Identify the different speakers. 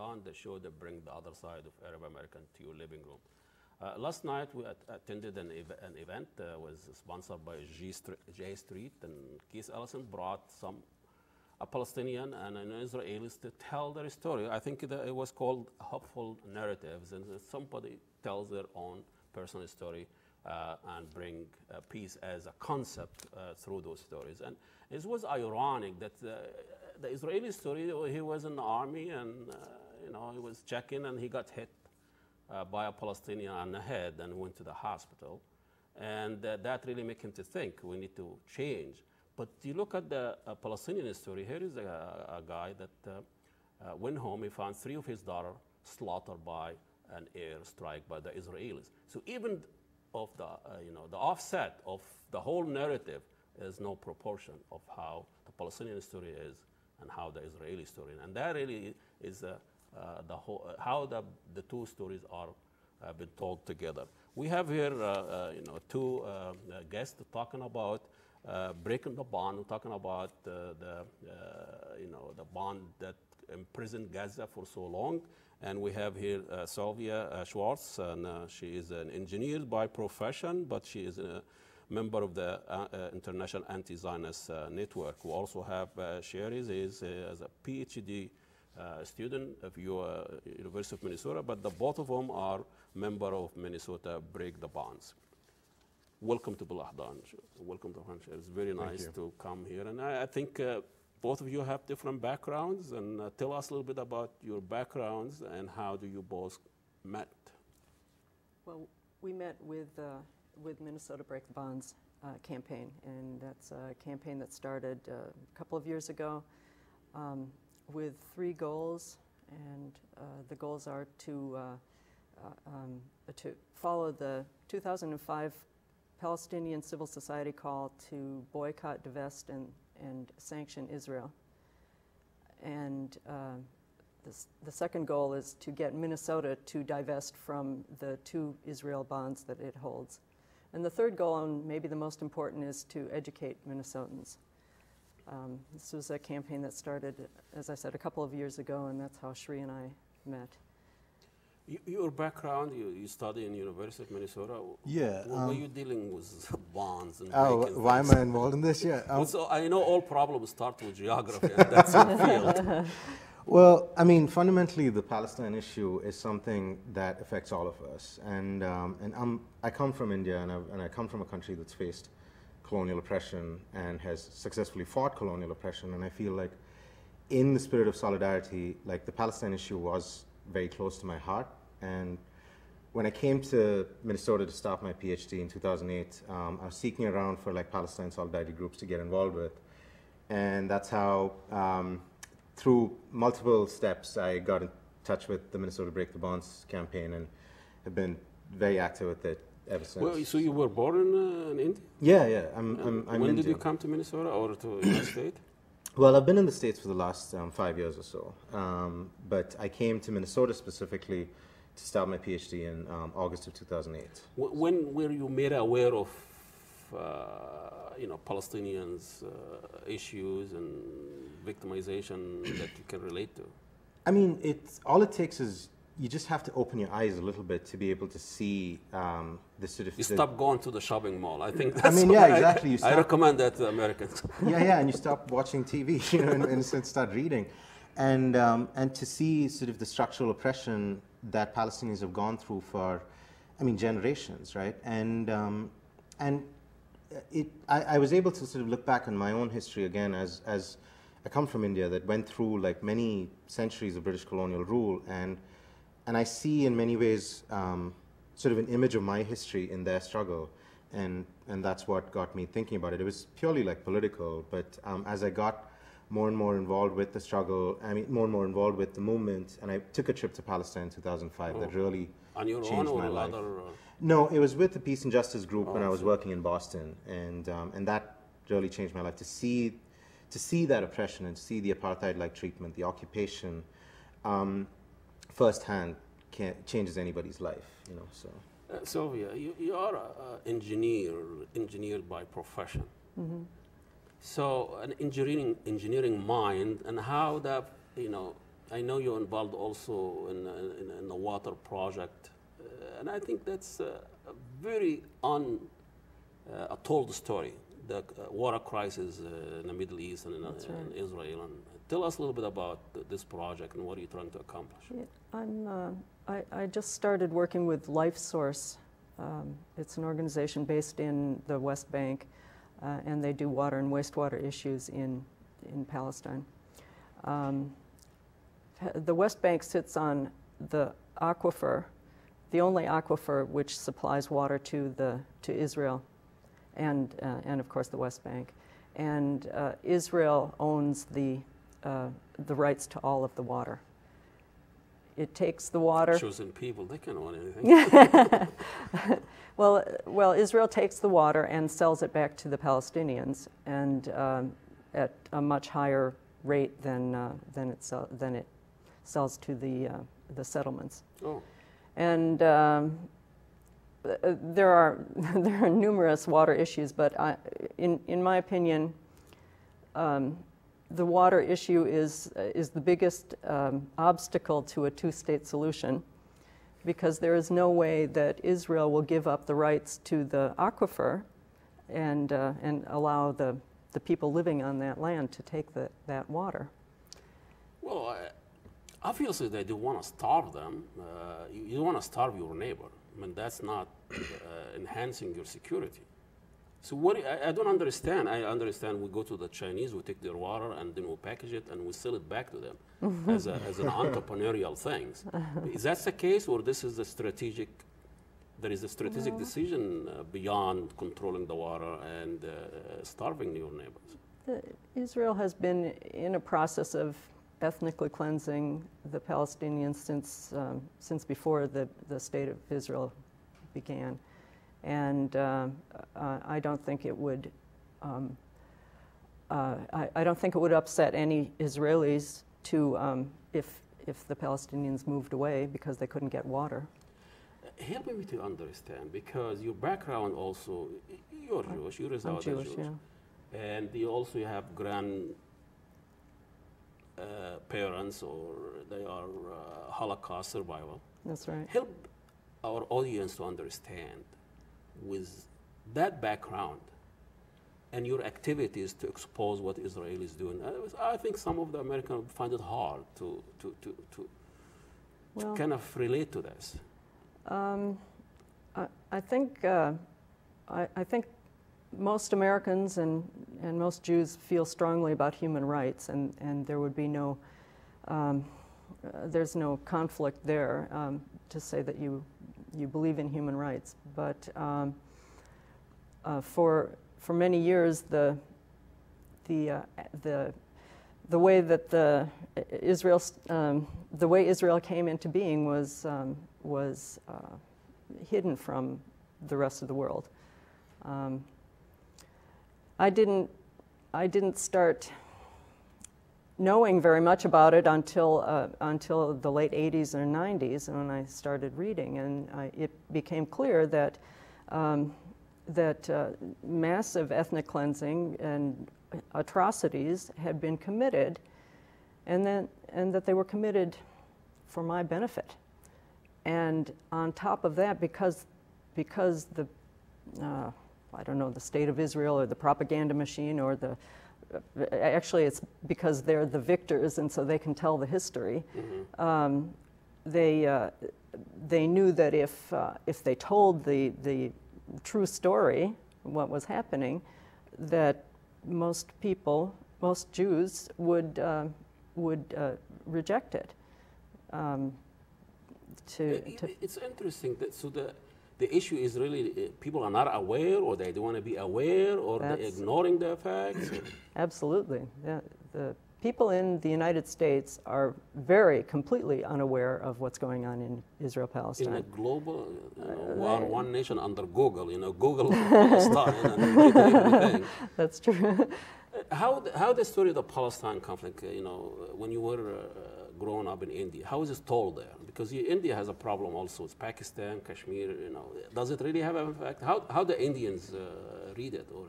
Speaker 1: BelAhdan, the show that brings the other side of Arab American to your living room. Last night we attended an event was sponsored by J Street, and Keith Ellison brought a Palestinian and an Israelis to tell their story. I think it was called Hopeful Narratives, and somebody tells their own personal story and bring peace as a concept through those stories. And it was ironic that the Israeli story, he was in the army and he was checking and he got hit by a Palestinian on the head and went to the hospital. And that really made him to think we need to change. But you look at the Palestinian story, here is a guy that went home, he found 3 of his daughters slaughtered by an air strike by the Israelis. So even of the offset of the whole narrative is no proportion of how the Palestinian story is and how the Israeli story. And that really is how the two stories are been told together. We have here 2 guests talking about breaking the bond, talking about the bond that imprisoned Gaza for so long. And we have here Sylvia Schwarz, and she is an engineer by profession, but she is a member of the International Anti-Zionist Network. We also have Sherry, is as a PhD student of University of Minnesota, but both of them are member of Minnesota Break the Bonds. Welcome to BelAhdan. Welcome to Hanshir. It's very nice to come here. And I think both of you have different backgrounds, and tell us a little bit about your backgrounds and how do you both met?
Speaker 2: Well, we met with Minnesota Break the Bonds campaign, and that's a campaign that started a couple of years ago with 3 goals, and the goals are to follow the 2005 Palestinian civil society call to boycott, divest, and sanction Israel. And the second goal is to get Minnesota to divest from the 2 Israel bonds that it holds. And the third goal, and maybe the most important, is to educate Minnesotans. This was a campaign that started, as I said, a couple of years ago, and that's how Shri and I met.
Speaker 1: Your background, you study in University of Minnesota.
Speaker 3: Yeah.
Speaker 1: Were you dealing with bonds and
Speaker 3: why am I involved in this? Yeah.
Speaker 1: So I know all problems start with geography, and that's your field.
Speaker 3: Well, I mean, fundamentally, the Palestine issue is something that affects all of us. And I come from India, and I come from a country that's faced colonial oppression and has successfully fought colonial oppression. And I feel like, in the spirit of solidarity, like the Palestine issue was very close to my heart. And when I came to Minnesota to start my PhD in 2008, I was seeking around for like Palestine solidarity groups to get involved with. And that's how, through multiple steps, I got in touch with the Minnesota Break the Bonds campaign and have been very active with it ever since.
Speaker 1: Well, so you were born in India?
Speaker 3: Yeah. I'm
Speaker 1: when
Speaker 3: Indian.
Speaker 1: did you come to Minnesota or to the United States?
Speaker 3: Well, I've been in the States for the last 5 years or so, but I came to Minnesota specifically to start my PhD in August of 2008.
Speaker 1: When were you made aware of Palestinians' issues and victimization that you can relate to?
Speaker 3: I mean, all it takes is you just have to open your eyes a little bit to be able to see the sort of...
Speaker 1: You stop going to the shopping mall. I think that's
Speaker 3: I mean, yeah, exactly.
Speaker 1: I recommend that to Americans.
Speaker 3: Yeah, and you stop watching TV, and start reading. And to see sort of the structural oppression that Palestinians have gone through for, generations, right? And I was able to sort of look back on my own history again as I come from India that went through like many centuries of British colonial rule, and I see in many ways sort of an image of my history in their struggle, and that's what got me thinking about it. It was purely like political, but as I got more and more involved with the struggle, more and more involved with the movement, and I took a trip to Palestine in 2005 that really
Speaker 1: on your
Speaker 3: changed
Speaker 1: own
Speaker 3: my
Speaker 1: or
Speaker 3: life.
Speaker 1: Other,
Speaker 3: No, it was with the Peace and Justice group when I was working in Boston, and that really changed my life to see that oppression and to see the apartheid-like treatment, the occupation, firsthand changes anybody's life, So.
Speaker 1: Sylvia, you are an engineer by profession. Mm-hmm. So an engineering mind, and how that I know you're involved also in the water project, and I think that's a very untold story, the water crisis in the Middle East and in Israel. And tell us a little bit about this project and what are you trying to accomplish?
Speaker 2: Yeah, I just started working with LifeSource. It's an organization based in the West Bank, and they do water and wastewater issues in Palestine. The West Bank sits on the aquifer, the only aquifer which supplies water to Israel, and of course the West Bank. And Israel owns the rights to all of the water. It takes the water.
Speaker 1: Chosen people, they can't own anything.
Speaker 2: Well, Israel takes the water and sells it back to the Palestinians, and at a much higher rate than it sells to the settlements.
Speaker 1: Oh.
Speaker 2: And there are numerous water issues, but in my opinion, the water issue is the biggest obstacle to a two-state solution, because there is no way that Israel will give up the rights to the aquifer and allow the people living on that land to take that water.
Speaker 1: Well, obviously they do want to starve them. You don't want to starve your neighbor. I mean, that's not enhancing your security. So what, I don't understand. I understand we go to the Chinese, we take their water, and then we package it, and we sell it back to them as an entrepreneurial thing. Is that the case, or this is a strategic, there is a strategic decision beyond controlling the water and starving your neighbors?
Speaker 2: Israel has been in a process of ethnically cleansing the Palestinians since before the state of Israel began. And I don't think it would. I don't think it would upset any Israelis if the Palestinians moved away because they couldn't get water.
Speaker 1: Help me to understand, because your background also, you're Jewish, you reside as Jewish,
Speaker 2: yeah.
Speaker 1: And you also have parents, or they are Holocaust survival.
Speaker 2: That's right.
Speaker 1: Help our audience to understand, with that background and your activities to expose what Israel is doing. I think some of the Americans find it hard to kind of relate to this.
Speaker 2: I think most Americans and most Jews feel strongly about human rights, and there would be there's no conflict there to say that you believe in human rights. But for many years, the way that the way Israel came into being was hidden from the rest of the world. I didn't start knowing very much about it until the late 80s and 90s, when I started reading, and it became clear that massive ethnic cleansing and atrocities had been committed, and that they were committed for my benefit. And on top of that, because the I don't know, the state of Israel or the propaganda machine, or actually it's because they're the victors and so they can tell the history. Mm-hmm. They knew that if they told the true story, what was happening, that most Jews would reject it.
Speaker 1: It's interesting that the issue is really people are not aware, or they don't want to be aware, or they're ignoring the facts.
Speaker 2: Absolutely. Yeah. The people in the United States are completely unaware of what's going on in Israel-Palestine.
Speaker 1: In a global, we are one nation under Google. Google Palestine and everything.
Speaker 2: That's true.
Speaker 1: How the story of the Palestine conflict, when you were growing up in India, how is it told there? Because India has a problem also with Pakistan, Kashmir. Does it really have an effect? How the Indians read it, or